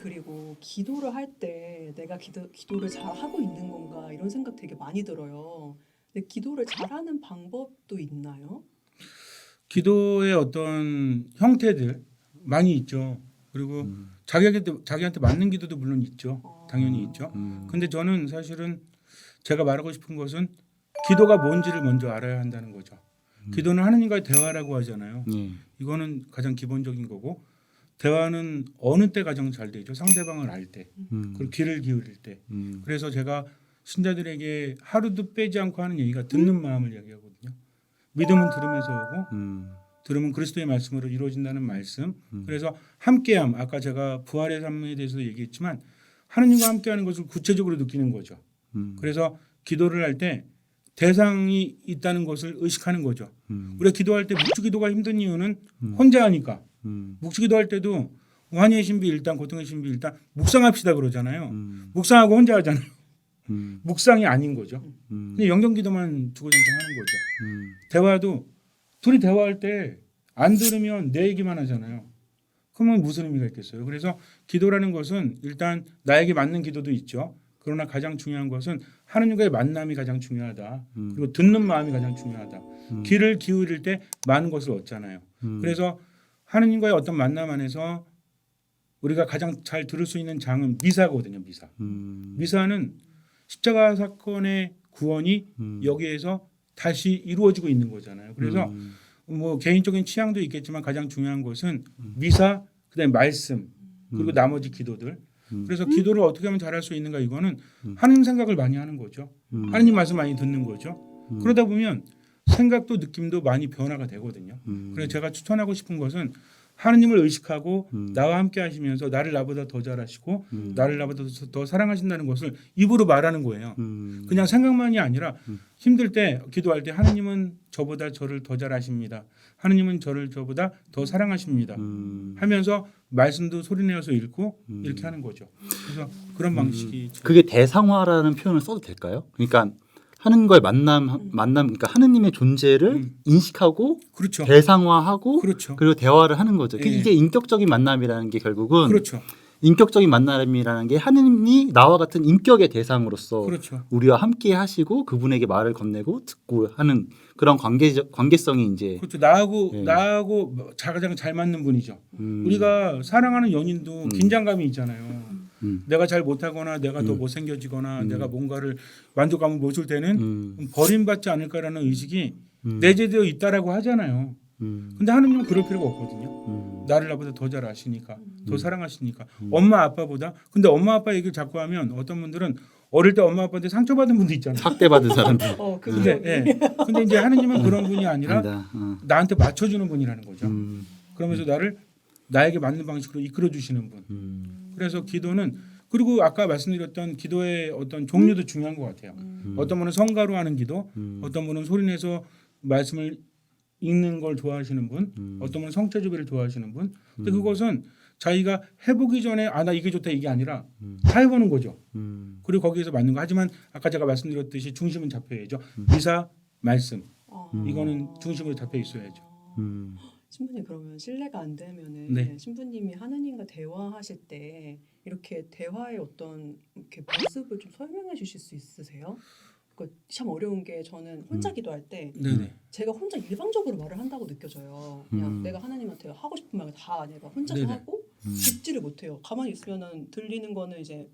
그리고 기도를 할 때 내가 기도를 잘 하고 있는 건가 이런 생각 되게 많이 들어요. 근데 기도를 잘하는 방법도 있나요? 기도의 어떤 형태들 많이 있죠. 그리고 자기한테 맞는 기도도 물론 있죠. 당연히 있죠. 근데 저는 사실은 제가 말하고 싶은 것은 기도가 뭔지를 먼저 알아야 한다는 거죠. 기도는 하느님과의 대화라고 하잖아요. 이거는 가장 기본적인 거고 대화는 어느 때 가장 잘 되죠. 상대방을 알 때, 그리고 귀를 기울일 때. 그래서 제가 신자들에게 하루도 빼지 않고 하는 얘기가 듣는 마음을 이야기하거든요. 믿음은 들으면서 오고 들으면 그리스도의 말씀으로 이루어진다는 말씀. 그래서 함께함. 아까 제가 부활의 삶에 대해서 얘기했지만 하느님과 함께하는 것을 구체적으로 느끼는 거죠. 그래서 기도를 할 때 대상이 있다는 것을 의식하는 거죠. 우리가 기도할 때 묵주기도가 힘든 이유는 혼자 하니까. 묵주기도할 때도 환희의 신비 일단 고통의 신비 일단 묵상합시다 그러잖아요. 묵상하고 혼자 하잖아요. 묵상이 아닌 거죠. 근데 영경기도만 주구장창 하는 거죠. 대화도 둘이 대화할 때 안 들으면 내 얘기만 하잖아요. 그러면 무슨 의미가 있겠어요. 그래서 기도라는 것은 일단 나에게 맞는 기도도 있죠. 그러나 가장 중요한 것은 하느님과의 만남이 가장 중요하다. 그리고 듣는 마음이 가장 중요하다. 귀를 기울일 때 많은 것을 얻잖아요. 그래서 하느님과의 어떤 만남 안에서 우리가 가장 잘 들을 수 있는 장은 미사거든요. 미사. 미사는 십자가 사건의 구원이 여기에서 다시 이루어지고 있는 거잖아요. 그래서 뭐 개인적인 취향도 있겠지만 가장 중요한 것은 미사, 그다음에 말씀, 그리고 나머지 기도들. 그래서 기도를 어떻게 하면 잘할 수 있는가 이거는 하느님 생각을 많이 하는 거죠. 하느님 말씀 많이 듣는 거죠. 그러다 보면 생각도 느낌도 많이 변화가 되거든요. 그래서 제가 추천하고 싶은 것은 하느님을 의식하고 나와 함께 하시면서 나를 나보다 더 잘하시고 나를 나보다 더 사랑하신다는 것을 입으로 말하는 거예요. 그냥 생각만이 아니라 힘들 때 기도할 때 하느님은 저보다 저를 더 잘하십니다. 하느님은 저를 저보다 더 사랑하십니다. 하면서 말씀도 소리내어서 읽고 이렇게 하는 거죠. 그래서 그런 방식이 그게 대상화라는 표현을 써도 될까요? 그러니까 하느님과의 만남, 그러니까 하느님의 존재를 인식하고 그렇죠. 대상화하고 그렇죠. 그리고 대화를 하는 거죠. 예. 이게 인격적인 만남이라는 게 결국은 그렇죠. 인격적인 만남이라는 게 하느님이 나와 같은 인격의 대상으로서 그렇죠. 우리와 함께 하시고 그분에게 말을 건네고 듣고 하는 그런 관계성이 이제 그렇죠. 나하고 예. 가장 잘 맞는 분이죠. 우리가 사랑하는 연인도 긴장감이 있잖아요. 내가 잘 못하거나 내가 더 못생겨지거나 내가 뭔가를 만족감을 못 줄 때는 버림받지 않을까라는 의식이 내재되어 있다라고 하잖아요. 근데 하느님은 그럴 필요가 없거든요. 나를 나보다 더 잘 아시니까 더 사랑하시니까 엄마 아빠보다. 근데 엄마 아빠 얘기를 자꾸 하면 어떤 분들은 어릴 때 엄마 아빠한테 상처받은 분도 있잖아요. 학대받은 사람들 근데 이제 하느님은 그런 분이 아니라 한다. 나한테 맞춰주는 분이라는 거죠. 그러면서 나에게 맞는 방식으로 이끌어 주시는 분. 그래서 기도는 그리고 아까 말씀드렸던 기도의 어떤 종류도 중요한 것 같아요. 어떤 분은 성가로 하는 기도, 어떤 분은 소리내서 말씀을 읽는 걸 좋아하시는 분, 어떤 분은 성체주기를 좋아하시는 분. 근데 그것은 자기가 해보기 전에 나 이게 좋다 이게 아니라 다 해보는 거죠. 그리고 거기에서 맞는 거. 하지만 아까 제가 말씀드렸듯이 중심은 잡혀야죠. 미사, 말씀. 이거는 중심으로 잡혀 있어야죠. 신부님 그러면 실례가 안 되면은 네. 신부님이 하느님과 대화하실 때 이렇게 대화의 어떤 이렇게 모습을 좀 설명해 주실 수 있으세요? 참 어려운 게 저는 혼자 기도할 때 네네. 제가 혼자 일방적으로 말을 한다고 느껴져요. 그냥 내가 하나님한테 하고 싶은 말을 다 내가 혼자서 네네. 하고 듣지를 못해요. 가만히 있으면은 들리는 거는 이제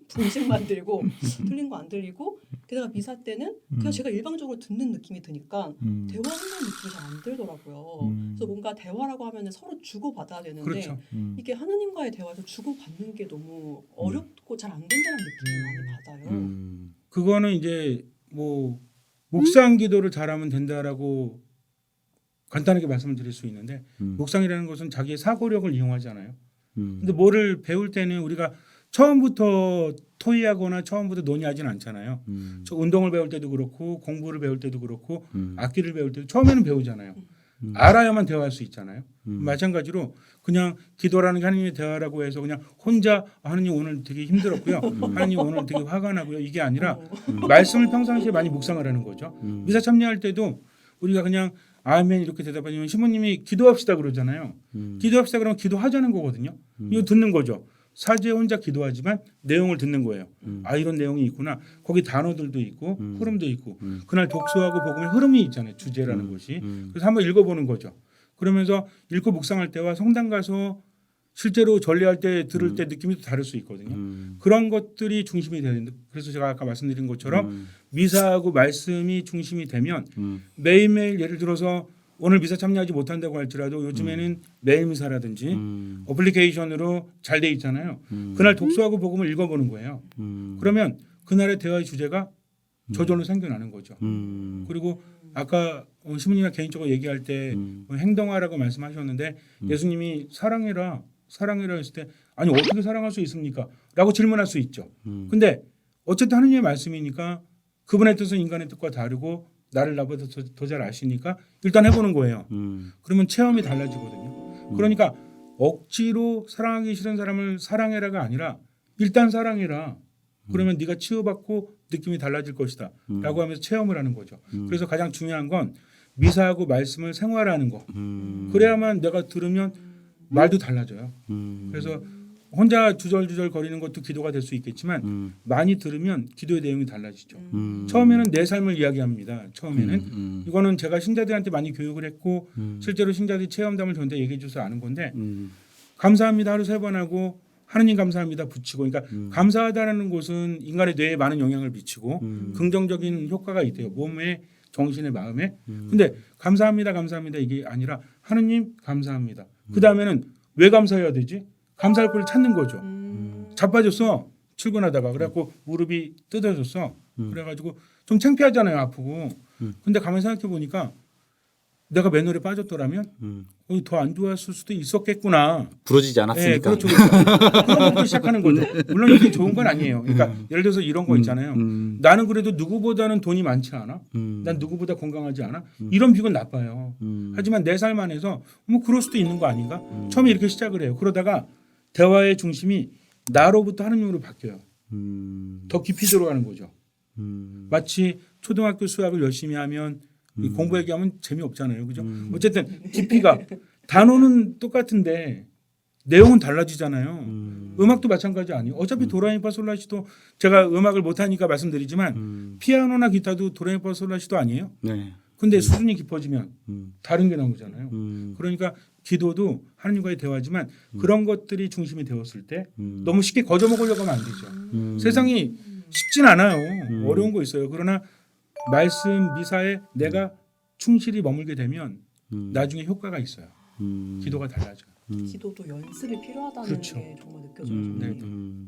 분심만 들고 들린 거 안 들리고 게다가 미사 때는 그냥 제가 일방적으로 듣는 느낌이 드니까 대화한다는 느낌이 잘 안 들더라고요. 그래서 뭔가 대화라고 하면은 서로 주고 받아야 되는데 그렇죠. 이게 하나님과의 대화에서 주고 받는 게 너무 어렵고 잘 안 된다는 느낌을 많이 받아요. 그거는 이제 뭐 묵상 기도를 잘하면 된다라고 간단하게 말씀을 드릴 수 있는데 묵상이라는 것은 자기의 사고력을 이용하잖아요. 근데 뭐를 배울 때는 우리가 처음부터 토의하거나 처음부터 논의하지는 않잖아요. 저 운동을 배울 때도 그렇고 공부를 배울 때도 그렇고 악기를 배울 때도 처음에는 배우잖아요. 알아야만 대화할 수 있잖아요. 마찬가지로 그냥 기도라는 게 하나님의 대화라고 해서 그냥 혼자 하나님 오늘 되게 힘들었고요. 하나님 오늘 되게 화가 나고요. 이게 아니라 말씀을 평상시에 많이 묵상을 하는 거죠. 미사 참여할 때도 우리가 그냥 아멘 이렇게 대답하면 신부님이 기도합시다 그러잖아요. 기도합시다 그러면 기도하자는 거거든요. 이거 듣는 거죠. 사주에 혼자 기도하지만 내용을 듣는 거예요. 아 이런 내용이 있구나. 거기 단어들도 있고 흐름도 있고 그날 독서하고 복음의 흐름이 있잖아요. 주제라는 것이. 그래서 한번 읽어보는 거죠. 그러면서 읽고 묵상할 때와 성당 가서 실제로 전례할 때 들을 때 느낌이 또 다를 수 있거든요. 그런 것들이 중심이 되는데 그래서 제가 아까 말씀드린 것처럼 미사하고 말씀이 중심이 되면 매일매일 예를 들어서 오늘 미사 참여하지 못한다고 할지라도 요즘에는 매일 미사라든지 어플리케이션으로 잘 돼 있잖아요. 그날 독서하고 복음을 읽어보는 거예요. 그러면 그날의 대화의 주제가 저절로 생겨나는 거죠. 그리고 아까 시모님과 개인적으로 얘기할 때 행동하라고 말씀하셨는데 예수님이 사랑해라 했을 때 아니 어떻게 사랑할 수 있습니까? 라고 질문할 수 있죠. 근데 어쨌든 하느님의 말씀이니까 그분의 뜻은 인간의 뜻과 다르고 나를 나보다 더 잘 아시니까 일단 해보는 거예요. 그러면 체험이 달라지거든요. 그러니까 억지로 사랑하기 싫은 사람을 사랑해라가 아니라 일단 사랑해라. 그러면 네가 치유받고 느낌이 달라질 것이다. 라고 하면서 체험을 하는 거죠. 그래서 가장 중요한 건 미사하고 말씀을 생활하는 거. 그래야만 내가 들으면 말도 달라져요. 그래서 혼자 주절주절 거리는 것도 기도가 될 수 있겠지만 많이 들으면 기도의 내용이 달라지죠. 처음에는 내 삶을 이야기합니다. 처음에는 이거는 제가 신자들한테 많이 교육을 했고 실제로 신자들이 체험담을 저한테 얘기해 줘서 아는 건데 감사합니다 하루 3번 하고 하느님 감사합니다 붙이고 그러니까 감사하다라는 것은 인간의 뇌에 많은 영향을 미치고 긍정적인 효과가 있대요. 몸에 정신에 마음에. 근데 감사합니다 이게 아니라 하느님 감사합니다. 그 다음에는 왜 감사해야 되지? 감사할 걸 찾는 거죠. 자빠졌어 출근하다가 그래갖고 무릎이 뜯어졌어. 그래가지고 좀 창피하잖아요 아프고. 근데 가만히 생각해 보니까 내가 맨홀에 빠졌더라면 더 안 좋았을 수도 있었겠구나. 부러지지 않았으니까. 네, 그렇죠. 그런부터 시작하는 거죠. 물론 이게 좋은 건 아니에요. 그러니까 예를 들어서 이런 거 있잖아요. 나는 그래도 누구보다는 돈이 많지 않아. 난 누구보다 건강하지 않아. 이런 비건 나빠요. 하지만 내 삶 안에서 뭐 그럴 수도 있는 거 아닌가. 처음에 이렇게 시작을 해요. 그러다가 대화의 중심이 나로부터 하느님으로 바뀌어요. 더 깊이 들어가는 거죠. 마치 초등학교 수학을 열심히 하면 공부 얘기하면 재미없잖아요. 그죠? 어쨌든 깊이가 단어는 똑같은데 내용은 달라지잖아요. 음악도 마찬가지 아니에요. 어차피 도라미파 솔라시도 제가 음악을 못하니까 말씀드리지만 피아노나 기타도 도라미파 솔라시도 아니에요. 네. 근데 수준이 깊어지면 다른 게 나오잖아요. 그러니까 기도도 하느님과의 대화지만 그런 것들이 중심이 되었을 때 너무 쉽게 거저먹으려고 하면 안 되죠. 세상이 쉽진 않아요. 어려운 거 있어요. 그러나 말씀 미사에 내가 충실히 머물게 되면 나중에 효과가 있어요. 기도가 달라져요. 기도도 연습이 필요하다는 그렇죠. 게 정말 느껴져요. 네. 저는.